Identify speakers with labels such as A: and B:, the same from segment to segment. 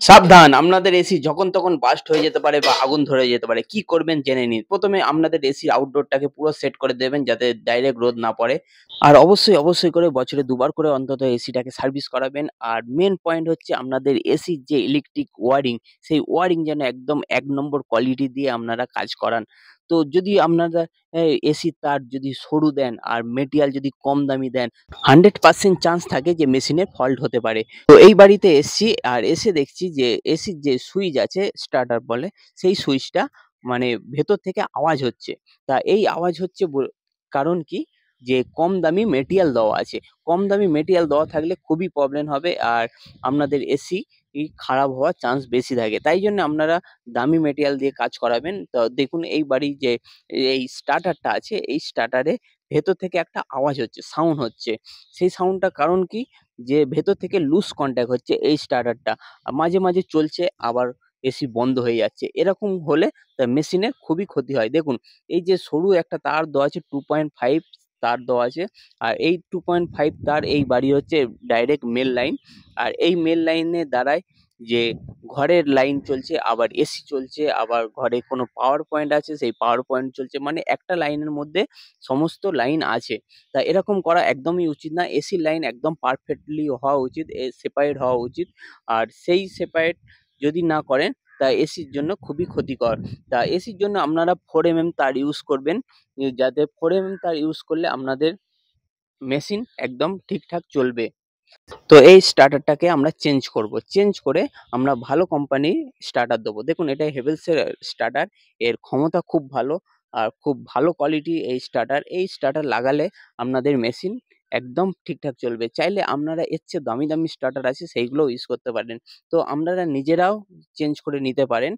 A: সাবধান! আপনাদের এসি যখন তখন বার্স্ট হয়ে যেতে পারে বা আগুন ধরে যেতে পারে। কি করবেন জেনে নিন। ১ম এ আপনাদের এসির আউটডোরটাকে পুরো সেট করে দেবেন যাতে ডাইরেক্ট রোদ না পড়ে। আর অবশ্যই করে বছরে ২ বার করে অন্তত এসিটাকে সার্ভিস করাবেন। আর মেইন পয়েন্ট হচ্ছে আপনাদের এসির যে ইলেকট্রিক ওয়ারিং, সেই ওয়ারিং যেন একদম ১ নম্বর কোয়ালিটি দিয়ে আপনারা কাজ করান। তো যদি আপনারা এসির তার যদি সরু দেন আর মেটেরিয়াল যদি কম দামি দেন, 100% চান্স থাকে যে মেশিনে ফল্ট হতে পারে। তো এই বাড়িতে এসছি আর এসে দেখছি যে এসির যে সুইচ আছে স্টার্টার বলে, সেই সুইচটা মানে ভেতর থেকে আওয়াজ হচ্ছে। তা এই আওয়াজ হচ্ছে কারণ কি? যে কম দামি মেটেরিয়াল দেওয়া আছে। কম দামি মেটেরিয়াল দেওয়া থাকলে খুবই প্রবলেম হবে আর আপনাদের এসি খারাপ হওয়ার চান্স বেশি থাকে। তাই জন্য আপনারা দামি মেটেরিয়াল দিয়ে কাজ করাবেন। তো দেখুন এই বাড়ির যে এই স্টার্টারটা আছে, এই স্টার্টারে ভেতর থেকে একটা আওয়াজ হচ্ছে, সাউন্ড হচ্ছে। সেই সাউন্ডটার কারণ কি? যে ভেতর থেকে লুজ কনট্যাক্ট হচ্ছে এই স্টার্টারটা। মাঝে চলছে আবার এসি বন্ধ হয়ে যাচ্ছে। এরকম হলে মেশিনের খুবই ক্ষতি হয়। দেখুন এই যে সরু একটা তার দেওয়া আছে 2.5 তার দেওয়া আছে। আর এই 2.5 তার এই বাড়ি হচ্ছে ডাইরেক্ট মেল লাইন। আর এই মেল লাইনের দ্বারাই যে ঘরের লাইন চলছে, আবার এসি চলছে, আবার ঘরে কোনো পাওয়ার পয়েন্ট আছে সেই পাওয়ার পয়েন্ট চলছে। মানে একটা লাইনের মধ্যে সমস্ত লাইন আছে। তা এরকম করা একদমই উচিত না। এসির লাইন একদম পারফেক্টলি হওয়া উচিত, সেপারেট হওয়া উচিত। আর সেই সেপারেট যদি না করেন তা এসির জন্য খুবই ক্ষতিকর। তা এসির জন্য আপনারা 4mm তার ইউজ করবেন। যাতে 4mm তার ইউজ করলে আপনাদের মেশিন একদম ঠিকঠাক চলবে। তো এই স্টার্টারটাকে আমরা চেঞ্জ করব। চেঞ্জ করে আমরা ভালো কোম্পানির স্টার্টার দেবো। দেখুন এটা হেভেলসের স্টার্টার। এর ক্ষমতা খুব ভালো আর খুব ভালো কোয়ালিটি এই স্টার্টার। এই স্টার্টার লাগালে আপনাদের মেশিন একদম ঠিকঠাক চলবে। চাইলে আপনারা এর চেয়ে দামি স্টার্টার আছে সেইগুলোও ইউজ করতে পারেন। তো আপনারা নিজেরাও চেঞ্জ করে নিতে পারেন।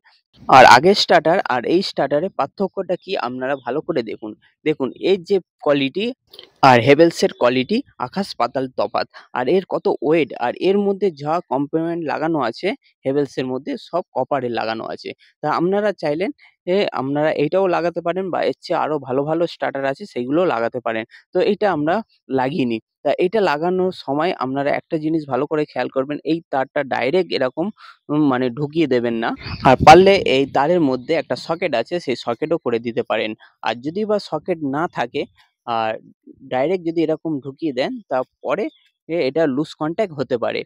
A: আর আগের স্টার্টার আর এই স্টার্টারের পার্থক্যটা কি আপনারা ভালো করে দেখুন। দেখুন এর যে কোয়ালিটি আর হেভেলসের কোয়ালিটি আকাশ পাতাল তফাৎ। আর এর কত ওয়েট আর এর মধ্যে যা কম্পোনেন্ট লাগানো আছে হেভেলসের মধ্যে সব কপারের লাগানো আছে। তা আপনারা চাইলেন আপনারা এইটাও লাগাতে পারেন বা এর চেয়ে আরো ভালো স্টার্টার আছে সেইগুলোও লাগাতে পারেন। তো এইটা আমরা লাগিয়ে নিই। তা এইটা লাগানোর সময় আপনারা একটা জিনিস ভালো করে খেয়াল করবেন, এই তারটা ডাইরেক্ট এরকম মানে ঢুকিয়ে দেবেন না। আর পারলে এই তারের মধ্যে একটা সকেট আছে সেই সকেটও করে দিতে পারেন। আর যদি বা সকেট না থাকে আর ডাইরেক্ট যদি এরকম ঢুকিয়ে দেন তারপরে এটা লুজ কনট্যাক্ট হতে পারে।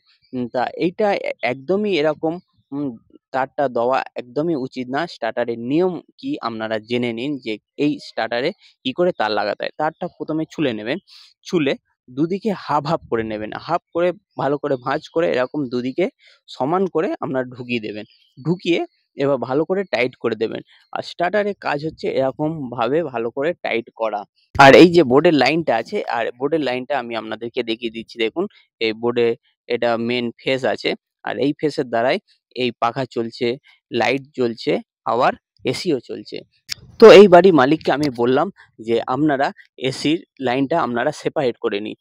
A: তা এইটা একদমই এরকম উম তারটা দেওয়া একদমই উচিত না। স্টার্টারের নিয়ম কি আপনারা জেনে নিন যে এই স্টার্টারে কি করে তার লাগাতে হয়। তারটা ১ম এ ছুলে নেবেন। ছুলে দুদিকে হাফ করে নেবেন। হাফ করে ভালো করে ভাঁজ করে এরকম দুদিকে সমান করে আপনারা ঢুকিয়ে দেবেন। ঢুকিয়ে এবার ভালো করে টাইট করে দেবেন। আর স্টার্টারের কাজ হচ্ছে এরকম ভাবে ভালো করে টাইট করা। আর এই যে বোর্ডের লাইনটা আছে আর বোর্ডের লাইনটা আমি আপনাদেরকে দেখিয়ে দিচ্ছি দেখুন। এই বোর্ডে এটা মেইন ফেজ আছে। আর এই ফেজের দ্বারাই এই পাখা চলছে, লাইট জ্বলছে, আবার এসিও চলছে। তো এই বাড়ির মালিককে আমি বললাম যে আপনারা এসির লাইনটা আপনারা সেপারেট করে নিন।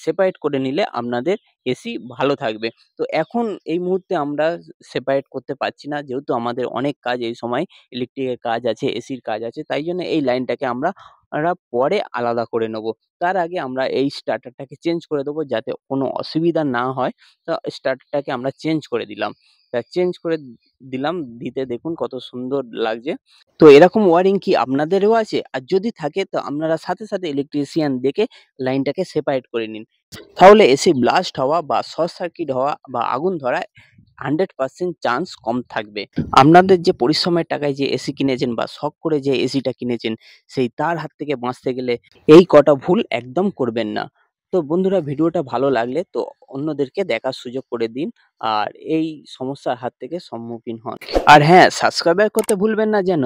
A: সেপারেট করে নিলে আপনাদের এসি ভালো থাকবে। তো এখন এই মুহূর্তে আমরা সেপারেট করতে পারছি না। যেহেতু আমাদের অনেক কাজ এই সময় ইলেকট্রিকের কাজ আছে, এসির কাজ আছে। তাই জন্য এই লাইনটাকে আমরা পরে আলাদা করে নেব। তার আগে আমরা এই স্টার্টারটাকে চেঞ্জ করে দেবো যাতে কোনো অসুবিধা না হয়। তো স্টার্টারটাকে আমরা চেঞ্জ করে দিলাম। তা চেঞ্জ করে দিলাম, দিতে দেখুন কত সুন্দর লাগছে। তো এরকম ওয়ারিং কি আপনাদেরও আছে? আর যদি থাকে তো আপনারা সাথে ইলেকট্রিশিয়ান ডেকে লাইনটাকে সেপারেট করে নিন। তাহলে এসি ব্লাস্ট হওয়া বা শর্ট সার্কিট হওয়া বা আগুন ধরায় 100% চান্স কম থাকবে। আপনাদের যে পরিশ্রমের টাকায় যে এসি কিনেছেন বা শখ করে যে এসিটা কিনেছেন, সেই তার হাত থেকে বাঁচতে গেলে এই কটা ভুল একদম করবেন না। তো বন্ধুরা ভিডিওটা ভালো লাগলে তো অন্যদেরকে দেখার সুযোগ করে দিন। আর এই সমস্যার হাত থেকে সম্মুখীন হন। আর হ্যাঁ, সাবস্ক্রাইব করতে ভুলবেন না যেন।